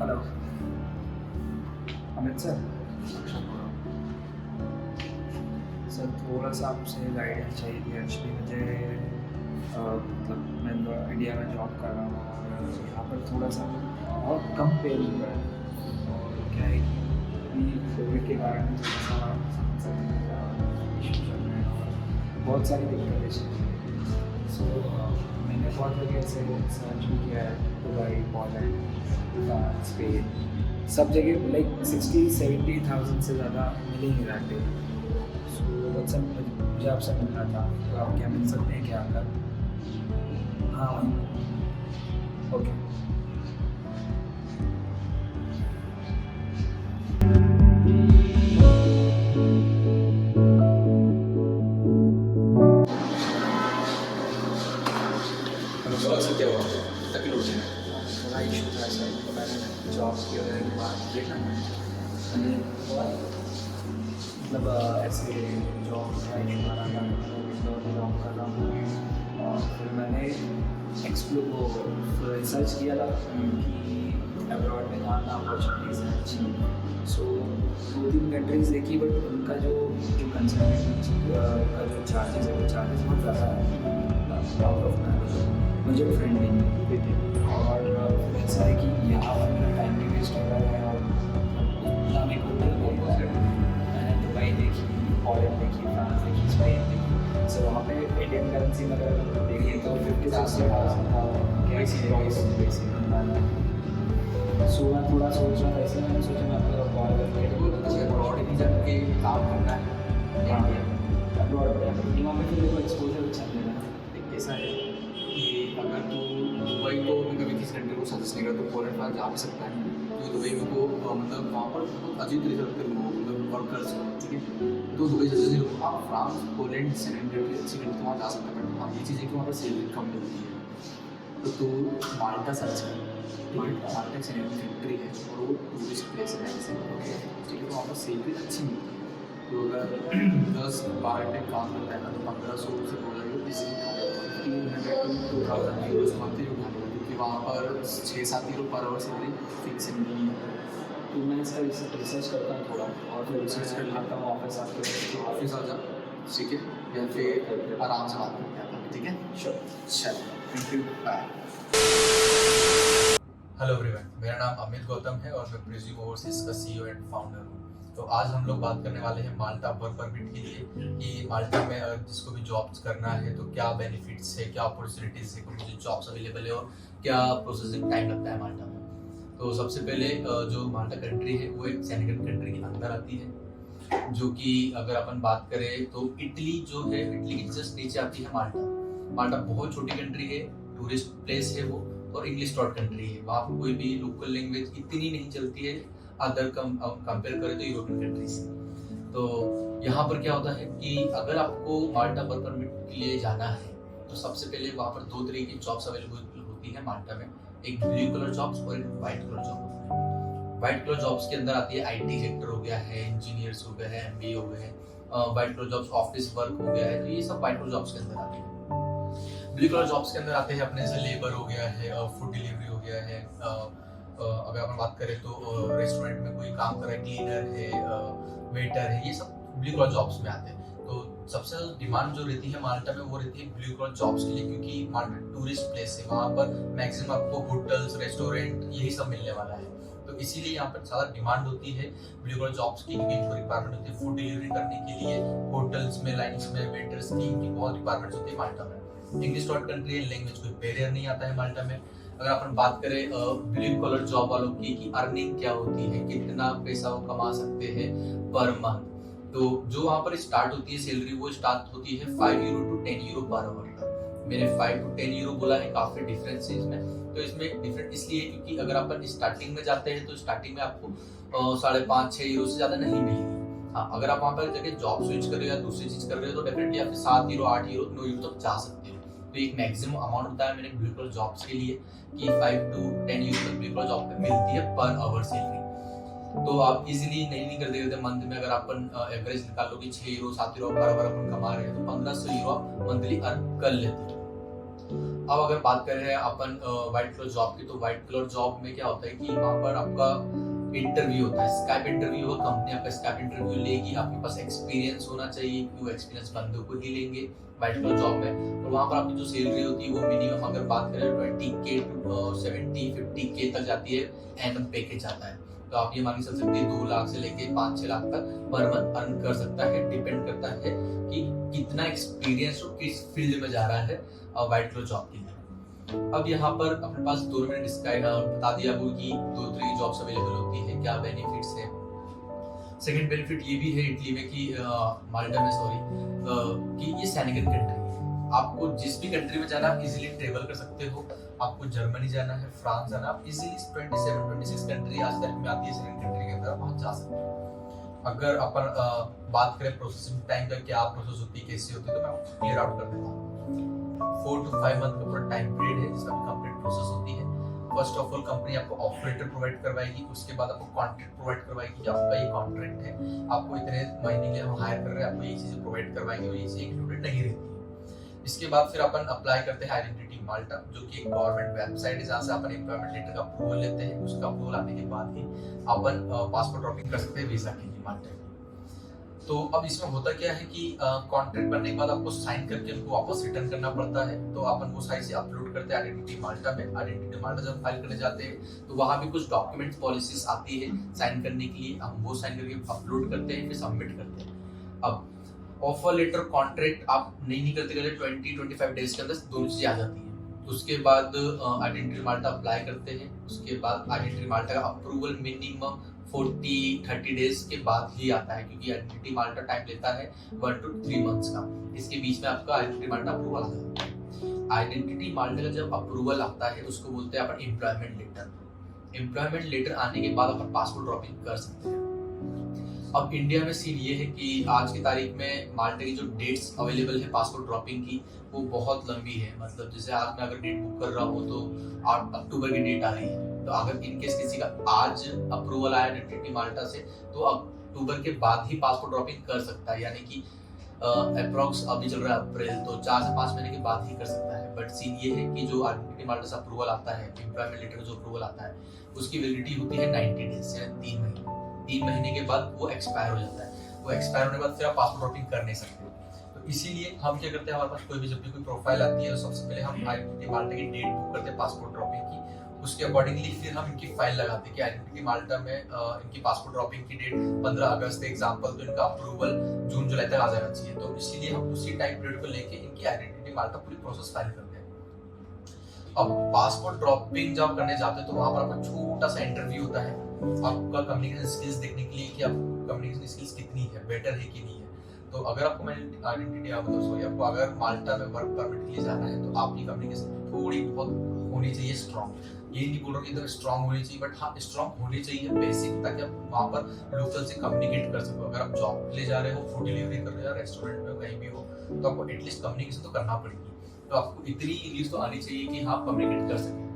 Hello Amit sir. Sir थोड़ा सा आपसे गाइडेंस चाहिए थी। एक्चुअली मुझे मतलब मैं इंडिया में जॉब कर रहा हूँ और यहाँ पर थोड़ा सा बहुत कम पे मिल रहा है। और क्या है कि अभी कोविड के कारण थोड़ा सा इशू चल रहे हैं और बहुत सारी दिक्कतें चल रही हैं। सो मैंने बहुत जगह से सर्च भी किया है, दुबई, पोलैंड, फ्रांस, स्पेन, सब जगह लाइक 60-70,000 से ज़्यादा मिल ही नहीं रहा थे। सो बट सर मुझे आपसे मिलना था, तो आप क्या मिल सकते हैं क्या आकर? हाँ ओके। से क्या हुआ तकलीफ है? थोड़ा इशू था सर, मैंने जॉब की वजह के बाद देखा मैंने मतलब ऐसे जॉब का इशू आ रहा था, मैं विंडो में जॉब कर रहा हूँ और फिर मैंने रिसर्च किया था कि अब्रॉड में कहाँ कहाँ अपॉर्चुनिटीज़ हैं अच्छी। सो 2-3 कंट्रीज़ देखी, बट उनका जो कंसल्टेंसी का जो चार्जेस है वो चार्जेस बहुत ज़्यादा है, आउट ऑफ बजट फ्रेंडली नहीं। और फिर ऐसा है कि यहाँ पर मेरा टाइम भी वेस्ट हो रहा है और उतना मेरे को मिल नहीं रहा है। मैंने दुबई देखी, पोलैंड देखी, फ्रांस देखी, स्पेन देखी। सो वहाँ पे इंडियन करेंसी में अगर देखिए तो 50-60,000 का वैसी सो मैं थोड़ा सोच रहा था, इसलिए मैंने सोचा मैं आपको कॉल करके अब्रॉड ही जाके काम करना है अब्रॉड में वहाँ पे फिर देखो एक्सपोजर अच्छा मिलेगा ना। एक ऐसा है कि अगर तू दुबई को मैं कभी किसी कंट्री को सजेस्ट नहीं करता तो पोलैंड फ्रांस जा भी सकता है, क्योंकि दुबई में को मतलब वहाँ पर बहुत अजीब तरीके से लोग मतलब वर्कर्स, ठीक है, तो दुबई सजेस्ट नहीं करूँगा। हाँ फ्रांस, पोलैंड सेकंड कंट्री अच्छी कंट्री तो वहाँ जा सकता है, बट हाँ ये चीज़ है कि वहाँ पर सैलरी कम मिलती है। तो तू माल्टा सर्च कर, माल्टा एक सेकंड कंट्री है और वो टूरिस्ट प्लेस है ऐसे, ठीक है, तो वहाँ पर सैलरी अच्छी मिलती है। तो अगर 10-12 घंटे काम करता है ना तो 1500 से 2000 इजीली खा जाता है। 1500 to 2000 यूरोज मंथली उठा लेगा, क्योंकि वहाँ पर 6-7 euro per hour salary fix मिलनी है। तो मैं इसका रिसर्च करता हूँ थोड़ा और फिर रिसर्च कर आता हूँ ऑफिस आके। तो ऑफिस आ जा, ठीक है, या फिर आराम से बात करते हैं, ठीक है? श्योर। चलो, thank you, bye. Hello everyone, मेरा नाम अमित गौतम है और मैं प्रिज्यूम ओवरसीज का सीईओ एंड फाउंडर हूँ। तो आज हम लोग बात करने वाले हैं माल्टा वर्क परमिट के लिए कि माल्टा में अगर जिसको भी जॉब्स करना है तो क्या बेनिफिट्स है, क्या अपॉर्चुनिटीज़ है, मुझे जॉब्स अवेलेबल है और क्या प्रोसेसिंग टाइम लगता है माल्टा में। तो सबसे पहले जो माल्टा कंट्री है वो एक शेंगन कंट्री के अंदर आती है, जो कि अगर अपन बात करें तो इटली जो है, इटली की जस्ट नीचे आती है माल्टा। माल्टा बहुत छोटी कंट्री है, टूरिस्ट प्लेस है वो, और इंग्लिश टॉट कंट्री है। वहाँ पर कोई भी लोकल लैंग्वेज इतनी नहीं चलती है अदर कंपेयर करें तो यूरोपियन कंट्री से। तो यहाँ पर क्या होता है कि अगर आपको माल्टा वर्क परमिट के लिए जाना है तो सबसे पहले वहाँ पर 2 तरह की जॉब्स अवेलेबल होती है माल्टा में, एक ब्लू कलर जॉब्स और एक व्हाइट कलर जॉब होती है। व्हाइट कलर जॉब्स के अंदर आती है आईटी सेक्टर हो गया है, इंजीनियर्स हो गए हैं, एमबीए हो गए हैं, white colour jobs office work हो गया है, तो ये सब व्हाइट कलर जॉब्स के अंदर आती है। ब्लू कलर जॉब्स के अंदर आते हैं अपने जैसे लेबर हो गया है, फूड डिलीवरी हो गया है, अगर अपन बात करें तो रेस्टोरेंट में कोई काम कर रहा है, क्लीनर है, वेटर है, ये सब ब्लू कलर जॉब्स में आते हैं। तो सबसे ज्यादा डिमांड जो रहती है माल्टा में वो रहती है ब्लू कलर जॉब्स के लिए, क्योंकि माल्टा टूरिस्ट प्लेस है, वहाँ पर मैक्सिमम आपको होटल्स, रेस्टोरेंट यही सब मिलने वाला है। तो इसीलिए यहाँ पर ज़्यादा डिमांड होती है ब्लू कलर जॉब्स की, क्योंकि इनको रिक्वायरमेंट होती है फूड डिलीवरी करने के लिए, होटल्स में, लाइन्स में, वेटर्स की इनकी बहुत रिक्वायरमेंट्स होती है माल्टा में। इंग्लिश डॉट कंट्री है, लैंग्वेज कोई बैरियर नहीं आता है माल्टा में। अगर अपन बात करें ब्लू कलर जॉब वालों की कि अर्निंग क्या होती है, कितना पैसा वो कमा सकते हैं पर मंथ, तो जो वहाँ पर स्टार्ट होती है सैलरी वो स्टार्ट होती है 5 euro to 10 euro per hour का। मैंने 5 to 10 यूरो बोला है, काफी डिफरेंस है इसमें। तो इसमें डिफरेंट इसलिए क्योंकि अगर अपन स्टार्टिंग में जाते हैं तो स्टार्टिंग में आपको 5.5-6 यूरो से ज्यादा नहीं मिलेगी। हाँ, अगर आप वहाँ पर जगह जॉब स्विच कर रहे हो या दूसरी चीज कर रहे हो तो डेफिनेटली आप 7 यूरो, 8 यूरो, 9 यूरो तक जा सकते हो। तो एक मैक्सिमम अमाउंट होता है मैंने ब्लू कलर जॉब्स के लिए कि 5 to 10 यूरो तक ब्लू कलर जॉब पे मिलती है पर आवर सैलरी। तो आप इजीली नहीं कर देते मंथ में, अगर अपन एवरेज निकाल लो कि 6 यूरो 7 यूरो पर आवर अपन कमा रहे हैं तो 1500 यूरो आप मंथली अर्न कर लेते हैं। अब अगर बात करें अपन व्हाइट कलर जॉब की, तो व्हाइट कलर जॉब में क्या होता है कि वहाँ पर आपका इंटरव्यू होता है, स्काइप इंटरव्यू होगा। कंपनी आपका स्काइप इंटरव्यू लेगी, आपके पास एक्सपीरियंस होना चाहिए, वो एक्सपीरियंस बंदों को ही लेंगे व्हाइट कलर जॉब में। और वहाँ पर आपकी जो सैलरी होती है वो मिनिमम अगर बात करें 20K टू 70-50K तक जाती है, एनम पैकेज आता है। तो आप ये मान के चल सकते हैं 2 लाख से लेके 5-6 लाख तक पर मंथ अर्न कर सकता है। डिपेंड करता है कि कितना एक्सपीरियंस और किस फील्ड में जा रहा है व्हाइट कलर जॉब के लिए। अब यहाँ पर अपने पास 2 मिनट बता दिया आपको कि 2 तरह की जॉब्स अवेलेबल होती है, क्या बेनिफिट्स है। सेकंड बेनिफिट ये भी है इटली में कि माल्टा में कि ये सैनिकन कंट्री है। आपको जिस भी कंट्री में जाना आप इजीली ट्रेवल कर सकते हो। आपको जर्मनी जाना है, फ्रांस जाना, आप इजीली 27-26 कंट्री आज तक में आती है सैनिकन कंट्री के अंदर, आप वहाँ जा सकते हो। अगर अपन बात करें प्रोसेसिंग टाइम का क्या प्रोसेस होती है, कैसी होती है, तो मैं आपको क्लियर आउट कर देता हूँ। 4 to 5 मंथ का पूरा टाइम पीरियड है जिसका कंप्लीट प्रोसेस होती है। फर्स्ट ऑफ ऑल कंपनी आपको ऑफर लेटर प्रोवाइड करवाएगी, उसके बाद आपको कॉन्ट्रैक्ट प्रोवाइड करवाएगी कि आपका ये कॉन्ट्रैक्ट है, आपको इतने महीने के लिए हम हायर कर रहे हैं, आपको ये चीजें प्रोवाइड करवाएंगे और ये चीजें इंक्लूडेड नहीं रहती है। इसके बाद फिर अपन अप्लाई करते हैं आइडेंटिटी माल्टा, जो कि एक गवर्नमेंट वेबसाइट है जहाँ से अपन एम्प्लॉयमेंट लेटर का अप्रूवल लेते हैं। उसका अप्रूवल आने के बाद ही अपन पासपोर्ट ड्रॉपिंग कर सकते हैं वीजा के लिए माल्टा। तो अब इसमें होता क्या है कि कॉन्ट्रैक्ट बनने के बाद आपको साइन करके उनको वापस रिटर्न करना पड़ता है। तो अपन वो साइट से अपलोड करते हैं आइडेंटिटी माल्टा में। आइडेंटिटी माल्टा जब फाइल करने जाते हैं तो वहाँ भी कुछ डॉक्यूमेंट्स पॉलिसीज आती है साइन करने के लिए, हम वो साइन करके अपलोड करते हैं, फिर सबमिट करते हैं। अब ऑफर लेटर कॉन्ट्रैक्ट आप नहीं करते 20-25 डेज के अंदर दोनों चीजें आ जाती है। उसके बाद आइडेंटिटी माल्टा अप्लाई करते हैं। उसके बाद आइडेंटिटी माल्टा का अप्रूवल मिनिमम 40-30 डेज के बाद ही आता है, क्योंकि आइडेंटिटी माल्टा टाइम लेता है 1 to 3 मंथ्स का। इसके बीच में आपका आइडेंटिटी माल्टा अप्रूवल आ जाता है। आइडेंटिटी माल्टा का जब अप्रूवल आता है उसको बोलते हैं अपन एम्प्लॉयमेंट लेटर। एम्प्लॉयमेंट लेटर आने के बाद अपन पासपोर्ट ड्रॉपिंग कर सकते हैं। अब इंडिया में सीन ये है कि आज की तारीख में माल्टा की जो डेट्स अवेलेबल है पासपोर्ट ड्रॉपिंग की वो बहुत लंबी है। मतलब जैसे आज मैं अगर डेट बुक कर रहा हूँ तो 8 अक्टूबर की डेट आ रही है। तो अगर इनकेस किसी का आज अप्रूवल आया आइडेंटिटी माल्टा से तो अक्टूबर के बाद ही पासपोर्ट ड्रॉपिंग कर सकता है, यानी कि अप्रोक्स अभी चल रहा है अप्रैल, तो 4 से 5 महीने के बाद ही कर सकता है। बट सीन ये है कि जो आइडेंटिटी माल्टा से अप्रूवल आता है, एम्प्लॉयमेंट लेटर जो अप्रूवल आता है, उसकी वैलिडिटी होती है 90 डेज या 3 महीने। 3 महीने के बाद वो एक्सपायर हो जाता है। वो एक्सपायर होने के बाद फिर आप पासपोर्ट ड्रॉपिंग कर नहीं सकते। तो इसीलिए हम क्या करते हैं, हमारे पास कोई भी जब भी कोई प्रोफाइल आती है तो सबसे पहले हम आइडेंटिटी माल्टा की डेट बुक करते हैं पासपोर्ट ड्रॉपिंग की। उसके अकॉर्डिंगली फिर हम इनकी फाइल लगाते हैं कि आइडेंटिटी माल्टा में इनकी पासपोर्ट ड्रॉपिंग की डेट 15 अगस्त एग्जांपल, तो इनका अप्रूवल जून-जुलाई तक आ जाना चाहिए। तो इसीलिए हम उसी टाइम पीरियड को लेके इनकी आइडेंटिटी माल्टा पूरी प्रोसेस फाइल करते हैं। अब पासपोर्ट ड्रॉपिंग जब करने जाते हैं तो वहां पर आपका छोटा सा इंटरव्यू होता है आपका कम्युनिकेशन स्किल्स देखने के लिए कि आप कम्युनिकेशन स्किल्स कितनी है, बेटर है कि नहीं है। तो अगर आपको आइडेंटिटी आपको अगर माल्टा में वर्क परमिट के लिए जाना है तो आपकी कम्युनिकेशन थोड़ी बहुत होनी चाहिए स्ट्रॉन्ग। ये नहीं बोल रहा कि एकदम स्ट्रॉन्ग होनी चाहिए, बट हाँ स्ट्रॉन्ग होनी चाहिए बेसिक, ताकि आप वहाँ पर लोकल से कम्युनिकेट कर सको। अगर आप जॉब के लिए जा रहे हो, फूड डिलीवरी कर रहे हो या रेस्टोरेंट में कहीं भी हो, तो आपको एटलीस्ट कम्युनिकेशन तो करना पड़ेगी। तो आपको इतनी इंग्लिश तो आनी चाहिए कि हाँ कम्युनिकेट कर सके।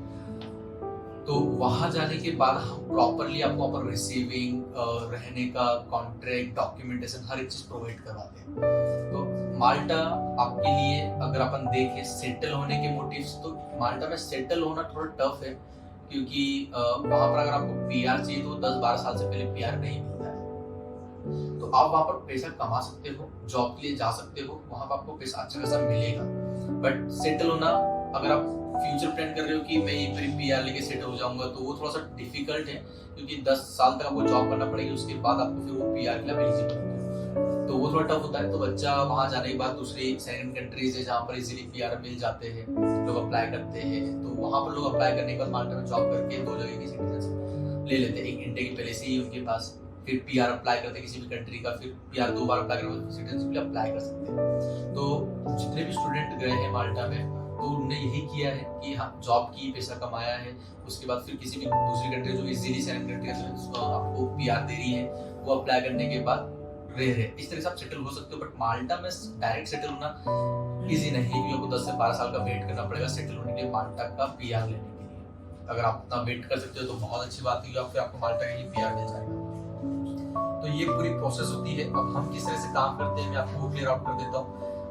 तो वहां जाने के बाद हम प्रॉपरली आपको वहाँ पर रिसीविंग, रहने का, कॉन्ट्रैक्ट, डॉक्यूमेंटेशन हर एक चीज प्रोवाइड करवाते हैं। तो माल्टा आपके लिए अगर अपन देखें सेटल होने के मोटिव्स, तो माल्टा में सेटल होना थोड़ा टफ है, क्योंकि वहां पर अगर आपको पीआर चाहिए तो 10-12 साल से पहले पीआर नहीं मिलता है। तो आप वहां पर पैसा कमा सकते हो, जॉब के लिए जा सकते हो, वहां पर आपको पैसा अच्छा खासा मिलेगा। बट सेटल होना, अगर आप फ्यूचर प्लान कर रहे हो कि मैं ये फिर पीआर लेके सेट हो जाऊंगा, तो वो थोड़ा सा डिफिकल्ट है, क्योंकि 10 साल तक आपको जॉब करना पड़ेगी, उसके बाद आपको फिर वो पीआर के लिए एलिजिबल होगा। तो वो थोड़ा टफ होता है। तो बच्चा वहां जाने के बाद दूसरी सैनिकन कंट्रीज है जहाँ पर इजीली पीआर मिल जाते हैं, लोग अप्लाई करते हैं। तो वहां पर लोग अप्लाई करने के बाद माल्टा में जॉब करके 2 जगह की सिटीजनशिप ले लेते हैं। एक इंडिया की पहले से ही उनके पास, फिर पीआर अप्लाई करते हैं किसी भी कंट्री का, फिर पीआर 2 बार अप्लाई करके सिटीजनशिप के लिए अप्लाई कर सकते हैं। तो जितने भी स्टूडेंट गए हैं माल्टा में, तो उन्होंने यही किया है कि हाँ जॉब की पैसा कमाया है, उसके बाद फिर किसी भी दूसरी कंट्री जो इजीली सैनिकन कंट्री आपको पीआर दे रही है, वो अप्लाई करने के बाद रह रहे, इस तरह से आप सेटल हो सकते हो। बट माल्टा में डायरेक्ट सेटल होना इजी नहीं है, क्योंकि आपको 10 से 12 साल का वेट करना पड़ेगा सेटल होने के लिए माल्टा का पीआर लेने के लिए। अगर आप इतना वेट कर सकते हो तो बहुत अच्छी बात है, फिर आपको माल्टा के लिए पीआर मिल जाएगा। तो ये पूरी प्रोसेस होती है। अब हम किस तरह से काम करते हैं मैं आपको क्लियर आउट कर देता हूँ।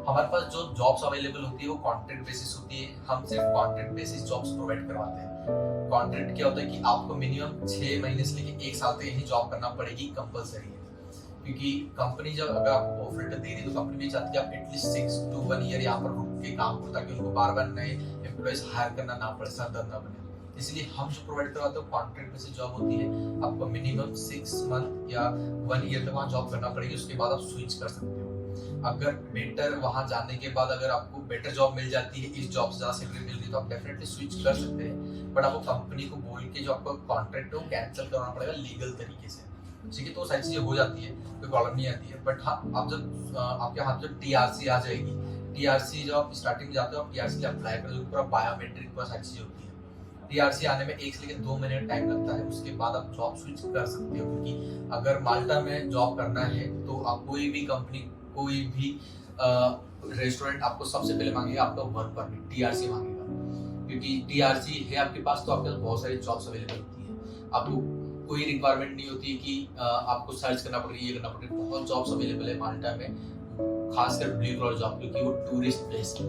हमारे पास जो जॉब्स अवेलेबल होती है वो कॉन्ट्रैक्ट बेसिस होती है। हम सिर्फ कॉन्ट्रैक्ट बेसिस जॉब्स प्रोवाइड करवाते हैं। कॉन्ट्रैक्ट क्या होता है कि आपको मिनिमम 6 महीने से लेकर 1 साल तक यही जॉब करना पड़ेगी, कंपलसरी है। क्योंकि कंपनी जब अगर आपको ऑफर लेटर दे रही है तो कंपनी भी चाहती है आप एटलीस्ट 6 to 1 ईयर यहाँ पर रुक के काम करो, ताकि उनको बार बार नए एम्प्लॉयज हायर करना ना पड़े, सर दर्द ना बने। इसलिए हम जो प्रोवाइड करवाते हैं कॉन्ट्रैक्ट बेसिस जॉब होती है। आपको मिनिमम 6 मंथ या 1 ईयर तक वहाँ जॉब करना पड़ेगी, उसके बाद आप स्विच कर सकते हो। अगर बेटर वहाँ जाने के बाद अगर आपको बेटर जॉब मिल जाती है, इस जॉब से ज़्यादा सैलरी मिल रही है, तो आप डेफिनेटली स्विच कर सकते हैं। बट आपको कंपनी को बोल के जो आपका कॉन्ट्रैक्ट है वो कैंसिल करना पड़ेगा लीगल तरीके से, ठीक है। तो सारी चीज़ें हो जाती है, कोई प्रॉब्लम नहीं आती है। बट हाँ, आप जब आपके हाथ में TRC आ जाएगी, TRC जब आप स्टार्टिंग में जाते हो, आप TRC के अप्लाई करोगे, पूरा बायोमेट्रिक पूरा सारी चीज़ें होती है। TRC आने में 1 से लेकर 2 महीने टाइम लगता है, उसके बाद आप जॉब स्विच कर सकते हो। क्योंकि अगर माल्टा में जॉब करना है तो आप कोई भी कंपनी, कोई भी रेस्टोरेंट आपको सबसे पहले मांगेगा आपका वर्क परमिट, TRC मांगेगा। क्योंकि TRC है आपके पास तो आपके पास बहुत सारी जॉब्स अवेलेबल होती है। आपको कोई रिक्वायरमेंट नहीं होती कि आपको सर्च करना पड़ेगा, ये करना पड़ेगा। बहुत जॉब्स अवेलेबल है माल्टा में, खासकर ब्लू कॉलर जॉब, क्योंकि वो टूरिस्ट प्लेस है।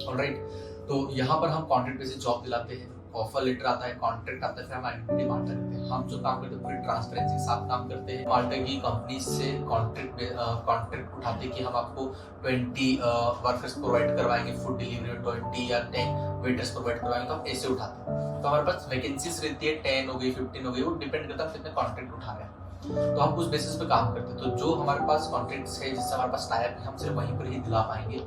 ऑलराइट, तो यहाँ पर हम कॉन्ट्रैक्ट बेसिस जॉब दिलाते हैं, ऑफर लेटर आता है, कॉन्ट्रैक्ट आता है, फिर हम आइडेंटिटी माल्टा करते हैं। हम जो काम करते हैं पूरी ट्रांसपेरेंसी के साथ काम करते हैं। माल्टा की कंपनी से कॉन्ट्रैक्ट उठाते कि हम आपको 20 वर्कर्स प्रोवाइड करवाएंगे, फूड डिलीवरी में 20 या 10 वेटर्स प्रोवाइड करवाएंगे, तो हम ऐसे उठाते हैं। तो हमारे पास वैकेंसीज रहती है, 10 हो गई, 15 हो गई, वो डिपेंड करता है कितने कॉन्ट्रैक्ट उठा रहे हैं, तो हम उस बेसिस पे काम करते हैं। तो जो हमारे पास कॉन्ट्रैक्ट्स है, जिससे हमारे पास टाइप है, हम सिर्फ वहीं पर ही दिला पाएंगे।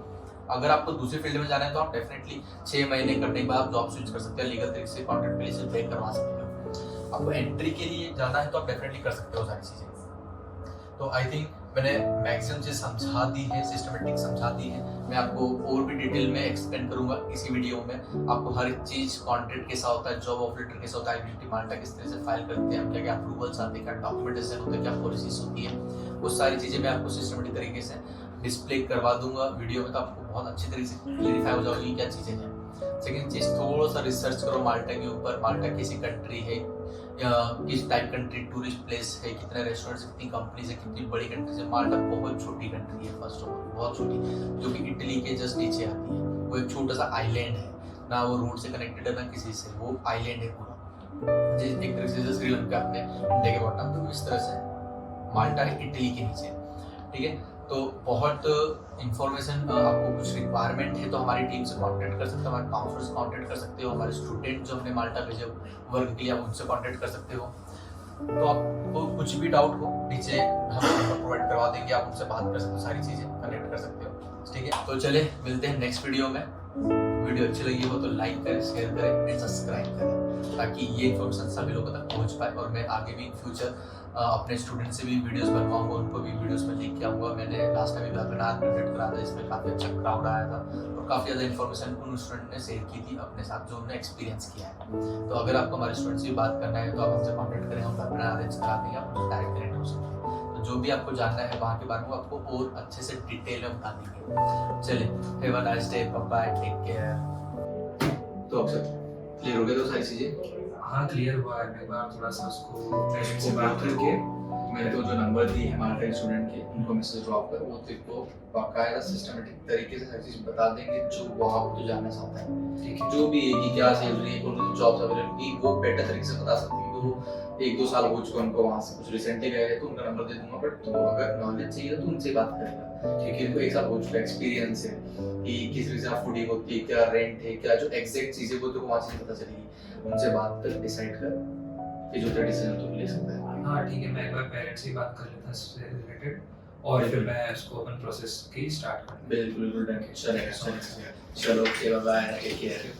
अगर आपको दूसरी फील्ड में जाना है तो आप डेफिनेटली 6 महीने करने के बाद आप जॉब स्विच कर सकते हैं, लीगल तरीके से कॉन्ट्रैक्ट बेसिस ब्रेक करवा सकते हो। आपको एंट्री के लिए जाना है तो आप डेफिनेटली कर सकते हो सारी चीज़ें। तो आई थिंक मैंने मैक्सिमम चीज़ समझा दी है, सिस्टमेटिक समझा दी है। मैं आपको और भी डिटेल में एक्सप्लेन करूंगा इसी वीडियो में। आपको हर एक चीज़, कॉन्ट्रैक्ट कैसा होता है, जॉब ऑफर लेटर कैसा होता है, आइडेंटिटी माल्टा किस तरह से फाइल करते हैं, क्या क्या अप्रूवल्स आते हैं, क्या डॉक्यूमेंटेशन होता है, क्या पॉलिसीज होती है, वो सारी चीज़ें मैं आपको सिस्टमेटिक तरीके से डिस्प्ले करवा दूंगा वीडियो में, तो आपको बहुत अच्छी तरीके से क्लियरिफाई हो जाएगी क्या चीज़ें हैं। सेकेंड चीज़, थोड़ा सा रिसर्च करो माल्टा के ऊपर, माल्टा कैसी कंट्री है, किस टाइप कंट्री, टूरिस्ट प्लेस है, कितने रेस्टोरेंट्स, कितनी कंपनीज है, कितनी बड़ी कंट्रीज है। माल्टा बहुत छोटी कंट्री है, फर्स्ट ऑफ ऑल बहुत छोटी, जो कि इटली के जस्ट नीचे आती है। वो एक छोटा सा आइलैंड है, ना वो रोड से कनेक्टेड है ना किसी से, वो आइलैंड है पूरा, जिस एक तरह से श्रीलंका अपने इंडिया के बॉटम, तो इस तरह से माल्टा है इटली के नीचे, ठीक है। तो बहुत इंफॉर्मेशन, आपको कुछ रिक्वायरमेंट है तो हमारी टीम से कांटेक्ट कर सकते हो, हमारे काउंसलर से कांटेक्ट कर सकते हो, हमारे स्टूडेंट जो हमने माल्टा भेजे वर्क के लिए आप उनसे कांटेक्ट कर सकते हो। तो आपको कुछ भी डाउट हो नीचे हम प्रोवाइड करवा देंगे, आप उनसे बात कर सकते हो, सारी चीज़ें कनेक्ट कर सकते हो, ठीक है। तो चले मिलते हैं नेक्स्ट वीडियो में। वीडियो अच्छी लगी हो तो लाइक करें, शेयर करें एंड सब्सक्राइब करें, ताकि ये इन्फॉर्मेशन सभी लोगों तक पहुंच पाए। और मैं आगे भी इन फ्यूचर अपने स्टूडेंट से भी वीडियोस बनवाऊंगा, उनको भी वीडियोस में लेके आऊँगा। मैंने लास्ट टाइम भी वेबिनार कंडक्ट करा था, जिसमें काफ़ी अच्छा क्राउड आया था और काफ़ी ज़्यादा इन्फॉर्मेशन उन स्टूडेंट ने शेयर की थी अपने साथ, जो उन्होंने एक्सपीरियंस किया है। तो अगर आपको हमारे स्टूडेंट से बात करना है तो आप हमसे कॉन्टेक्ट करें, हम वेबिनार अरेंज करा देंगे, आप उनसे डायरेक्ट कनेक्ट हो सकते हैं। तो जो भी आपको जानना है वहाँ के बारे में आपको और अच्छे से डिटेल में बता देंगे। चलिए, have a nice day, bye, take care. तो अब सर क्लियर हो गया तो सारी चीज़ें? हाँ, क्लियर हुआ है। एक बार थोड़ा सा उसको पेरेंट्स से बात करके मेरे को जो नंबर दी है हमारे स्टूडेंट के, उनको मैसेज ड्रॉप कर, वो तेरे को बाकायदा सिस्टमेटिक तरीके से हर चीज़ बता देंगे जो वहाँ पर तो जानना चाहता है, ठीक है। जो भी है कि क्या सैलरी है, कौन सी जॉब्स अवेलेबल की, वो बेटर तरीके से बता सकते हैं। तो 1-2 साल हो चुके उनको वहाँ से, कुछ रिसेंटली गए हैं तो उनका नंबर दे दूंगा। बट तो अगर नॉलेज चाहिए तो उनसे बात करेगा, ठीक है। इनको 1 साल हो चुका एक्सपीरियंस है कि किस तरह से फूडिंग होती है, क्या रेंट है, क्या जो एग्जैक्ट चीज़ें वो तो वहाँ से पता चलेगी। उनसे बात कर डिसाइड कर कि जो तेरा डिसीजन तो ले सकता है। हाँ ठीक है, मैं एक बार पेरेंट्स से बात कर लेता इससे रिलेटेड, और फिर मैं इसको अपन प्रोसेस की स्टार्ट कर बिल्कुल डन। चलो, बाय, टेक केयर।